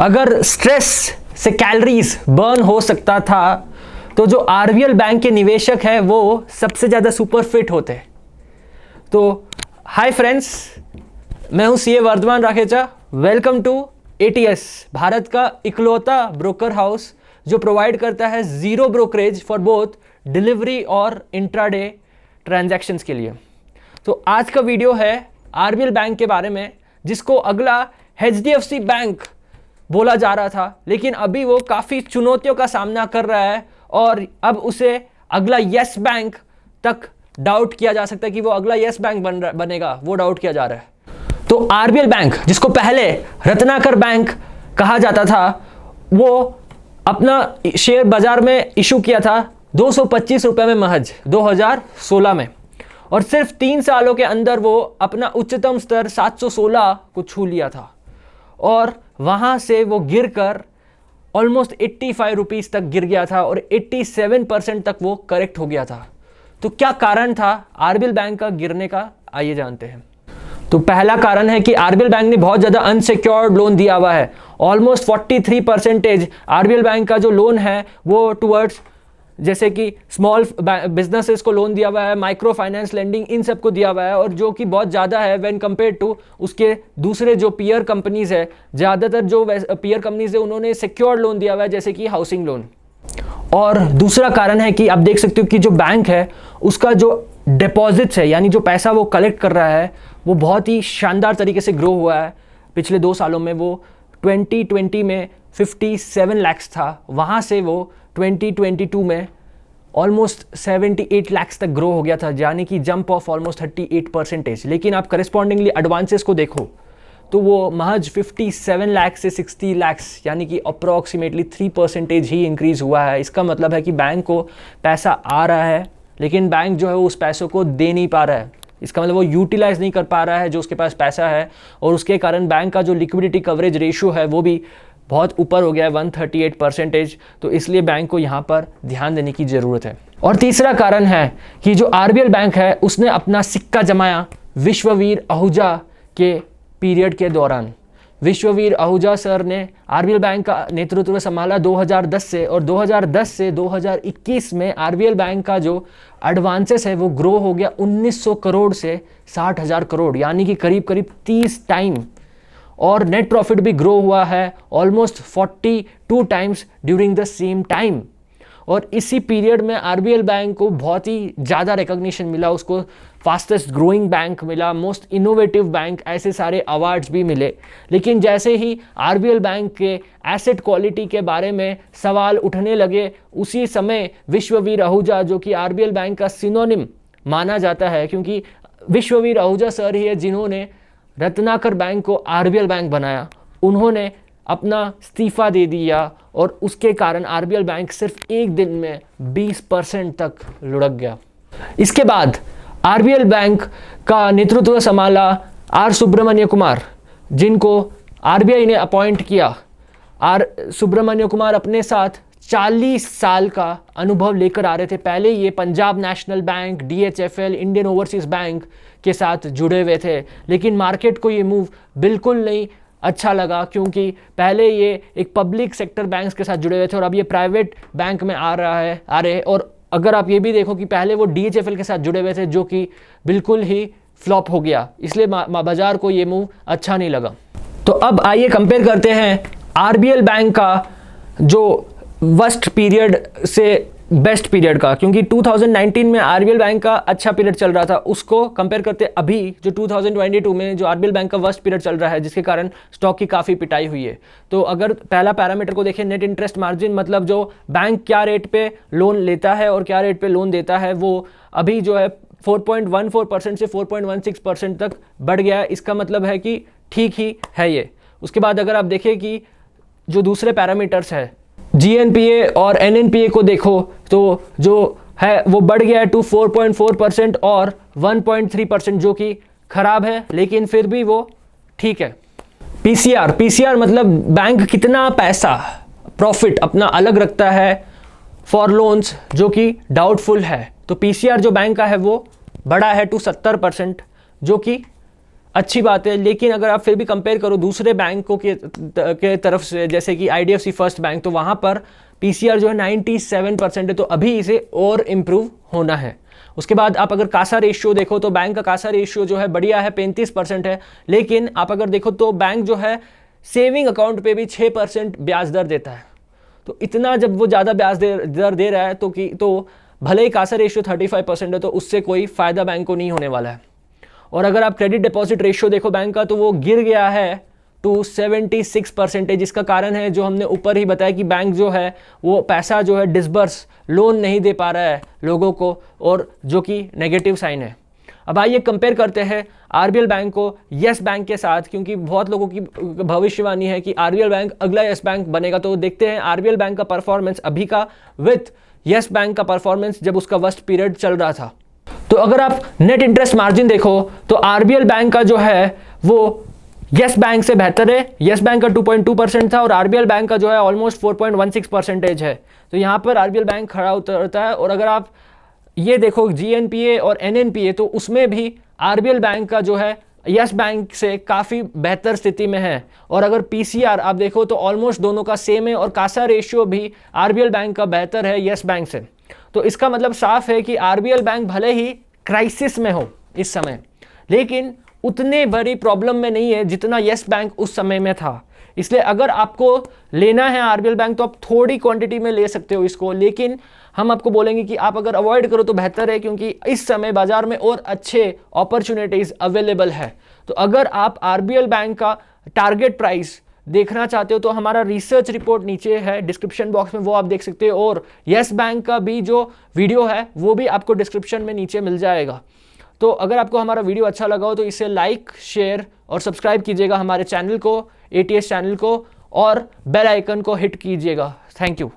अगर स्ट्रेस से calories burn हो सकता था तो जो आरबीएल बैंक के निवेशक है वो सबसे ज़्यादा सुपर फिट होते। तो हाय फ्रेंड्स, मैं हूं CA Vardhaman Rakhecha. Welcome to ATS, Bharat का इकलौता ब्रोकर हाउस जो प्रोवाइड करता है zero brokerage for both delivery और इंट्राडे ट्रांजैक्शंस के लिए। तो आज का वीडियो है आरबीएल बैंक के बारे में, जिसको अगला एचडीएफसी बैंक बोला जा रहा था, लेकिन अभी वो काफ़ी चुनौतियों का सामना कर रहा है और अब उसे अगला येस बैंक तक डाउट किया जा सकता है कि वो अगला येस बैंक बनेगा, वो डाउट किया जा रहा है। तो आरबीएल बैंक, जिसको पहले रत्नाकर बैंक कहा जाता था, वो अपना शेयर बाजार में इशू किया था 225 रुपये में महज 2016 में, और सिर्फ 3 सालों के अंदर वो अपना उच्चतम स्तर 716 को छू लिया था और वहाँ से वो गिरकर ऑलमोस्ट 85 रुपीज़ तक गिर गया था और 87% तक वो करेक्ट हो गया था। तो क्या कारण था आरबीएल बैंक का गिरने का, आइए जानते हैं। तो पहला कारण है कि आरबीएल बैंक ने बहुत ज़्यादा अनसिक्योर्ड लोन दिया हुआ है। ऑलमोस्ट 43% आरबीएल बैंक का जो लोन है वो टुवर्ड्स जैसे कि स्मॉल बिजनेसेस को लोन दिया हुआ है, माइक्रो फाइनेंस लेंडिंग, इन सब को दिया हुआ है, और जो कि बहुत ज़्यादा है व्हेन कंपेयर टू उसके दूसरे जो पीयर कंपनीज है। ज़्यादातर जो पीयर कंपनीज है उन्होंने सिक्योर्ड लोन दिया हुआ है, जैसे कि हाउसिंग लोन। और दूसरा कारण है कि आप देख सकते हो कि जो बैंक है उसका जो डिपॉजिट्स है, यानी जो पैसा वो कलेक्ट कर रहा है, वो बहुत ही शानदार तरीके से ग्रो हुआ है। पिछले 2 सालों में वो 2020 में 57 लाख था, वहाँ से वो 2022 में ऑलमोस्ट 78 लाख तक ग्रो हो गया था, यानी कि जंप ऑफ ऑलमोस्ट 38%। लेकिन आप करस्पॉन्डिंगली एडवांसेस को देखो तो वो महज 57 लाख से 60 लाख, यानी कि अप्रॉक्सीमेटली 3% ही इंक्रीज हुआ है। इसका मतलब है कि बैंक को पैसा आ रहा है, लेकिन बैंक जो है उस पैसों को दे नहीं पा रहा है। इसका मतलब वो यूटिलाइज नहीं कर पा रहा है जो उसके पास पैसा है, और उसके कारण बैंक का जो लिक्विडिटी कवरेज रेशियो है वो भी बहुत ऊपर हो गया है, 138%। तो इसलिए बैंक को यहाँ पर ध्यान देने की ज़रूरत है। और तीसरा कारण है कि जो आरबीएल बैंक है उसने अपना सिक्का जमाया विश्ववीर आहूजा के पीरियड के दौरान। विश्ववीर आहूजा सर ने आरबीएल बैंक का नेतृत्व संभाला 2010 से, और 2010 से 2021 में आरबीएल बैंक का जो एडवांसेस है वो ग्रो हो गया 1900 करोड़ से 60,000 करोड़, यानी कि करीब करीब 30 टाइम। और नेट प्रॉफिट भी ग्रो हुआ है almost 42 times during the same time. और इसी पीरियड में आरबीएल बैंक को बहुत ही ज़्यादा रिकॉग्निशन मिला, उसको फास्टेस्ट ग्रोइंग बैंक मिला, मोस्ट इनोवेटिव बैंक, ऐसे सारे अवार्ड्स भी मिले। लेकिन जैसे ही आरबीएल बैंक के एसेट क्वालिटी के बारे में सवाल उठने लगे, उसी समय विश्ववीर आहूजा, जो कि आरबीएल बैंक का सिनोनिम माना जाता है, क्योंकि विश्ववीर आहूजा सर ही है जिन्होंने रत्नाकर बैंक को आरबीएल बैंक बनाया, उन्होंने अपना इस्तीफा दे दिया और उसके कारण आरबीएल बैंक सिर्फ एक दिन में 20% तक लुढ़क गया। इसके बाद आरबीएल बैंक का नेतृत्व संभाला आर सुब्रमण्य कुमार, जिनको आरबीआई ने अपॉइंट किया। आर सुब्रमण्य कुमार अपने साथ 40 साल का अनुभव लेकर आ रहे थे। पहले ये Punjab national bank, DHFL, Indian overseas bank के साथ जुड़े हुए थे, लेकिन मार्केट को ये मूव बिल्कुल नहीं अच्छा लगा, क्योंकि पहले ये एक पब्लिक सेक्टर बैंक्स के साथ जुड़े हुए थे और अब ये प्राइवेट बैंक में आ रहे। और अगर आप ये भी देखो कि पहले वो डीएचएफएल के साथ जुड़े हुए थे, जो कि बिल्कुल ही फ्लॉप हो गया, इसलिए बाजार को ये मूव अच्छा नहीं लगा। तो अब आइए कंपेयर करते हैं आरबीएल बैंक का जो वर्स्ट पीरियड से बेस्ट पीरियड का, क्योंकि 2019 में आरबीएल बैंक का अच्छा पीरियड चल रहा था, उसको कंपेयर करते अभी जो 2022 में जो आरबीएल बैंक का वर्स्ट पीरियड चल रहा है, जिसके कारण स्टॉक की काफ़ी पिटाई हुई है। तो अगर पहला पैरामीटर को देखें, नेट इंटरेस्ट मार्जिन, मतलब जो बैंक क्या रेट पे लोन लेता है और क्या रेट पे लोन देता है, वो अभी जो है 4.14% से 4.16% तक बढ़ गया है। इसका मतलब है कि ठीक ही है ये। उसके बाद अगर आप देखें कि जो दूसरे पैरामीटर्स है, जीएनपीए और एनएनपीए को देखो तो जो है वो बढ़ गया है टू 4.4% और 1.3%, जो कि खराब है, लेकिन फिर भी वो ठीक है। पीसीआर मतलब बैंक कितना पैसा प्रॉफिट अपना अलग रखता है फॉर लोन्स, जो कि डाउटफुल है। तो पीसीआर जो बैंक का है वो बढ़ा है टू 70%, जो कि अच्छी बात है, लेकिन अगर आप फिर भी कंपेयर करो दूसरे बैंकों के तरफ से, जैसे कि IDFC फर्स्ट बैंक, तो वहाँ पर PCR जो है 97% है, तो अभी इसे और इम्प्रूव होना है। उसके बाद आप अगर कासा रेशियो देखो तो बैंक का कासा रेशियो जो है बढ़िया है, 35% है, लेकिन आप अगर देखो तो बैंक जो है सेविंग अकाउंट पे भी 6% ब्याज दर देता है। तो इतना जब वो ज़्यादा ब्याज दर दे रहा है तो भले ही कासा रेशियो 35% है, तो उससे कोई फ़ायदा बैंक को नहीं होने वाला है। और अगर आप क्रेडिट डिपॉजिट रेशियो देखो बैंक का, तो वो गिर गया है टू 76%, जिसका कारण है जो हमने ऊपर ही बताया कि बैंक जो है वो पैसा जो है डिसबर्स लोन नहीं दे पा रहा है लोगों को, और जो कि नेगेटिव साइन है। अब आइए कंपेयर करते हैं RBL बैंक को येस बैंक के साथ, क्योंकि बहुत लोगों की भविष्यवाणी है कि RBL बैंक अगला येस बैंक बनेगा। तो देखते हैं RBL बैंक का परफॉर्मेंस अभी का विथ येस बैंक का परफॉर्मेंस जब उसका वर्स्ट पीरियड चल रहा था। तो अगर आप नेट इंटरेस्ट मार्जिन देखो तो RBL बैंक का जो है वो येस बैंक से बेहतर है। येस बैंक का 2.2% था और RBL बैंक का जो है ऑलमोस्ट 4.16% है। तो यहाँ पर RBL बैंक खड़ा उतरता है। और अगर आप ये देखो GNPA और NNPA, तो उसमें भी RBL बैंक का जो है येस बैंक से काफ़ी बेहतर स्थिति में है। और अगर PCR आप देखो तो ऑलमोस्ट दोनों का सेम है, और कासा रेशियो भी RBL बैंक का बेहतर है येस बैंक से। तो इसका मतलब साफ है कि RBL बैंक भले ही क्राइसिस में हो इस समय, लेकिन उतने बड़ी प्रॉब्लम में नहीं है जितना येस बैंक उस समय में था। इसलिए अगर आपको लेना है RBL बैंक तो आप थोड़ी क्वांटिटी में ले सकते हो इसको, लेकिन हम आपको बोलेंगे कि आप अगर अवॉइड करो तो बेहतर है, क्योंकि इस समय बाजार में और अच्छे अपॉर्चुनिटीज़ अवेलेबल है। तो अगर आप RBL बैंक का टारगेट प्राइस देखना चाहते हो तो हमारा रिसर्च रिपोर्ट नीचे है डिस्क्रिप्शन बॉक्स में, वो आप देख सकते हो। और येस बैंक का भी जो वीडियो है वो भी आपको डिस्क्रिप्शन में नीचे मिल जाएगा। तो अगर आपको हमारा वीडियो अच्छा लगा हो तो इसे लाइक, शेयर और सब्सक्राइब कीजिएगा हमारे चैनल को, ATS चैनल को, और बेल आइकन को हिट कीजिएगा। Thank you.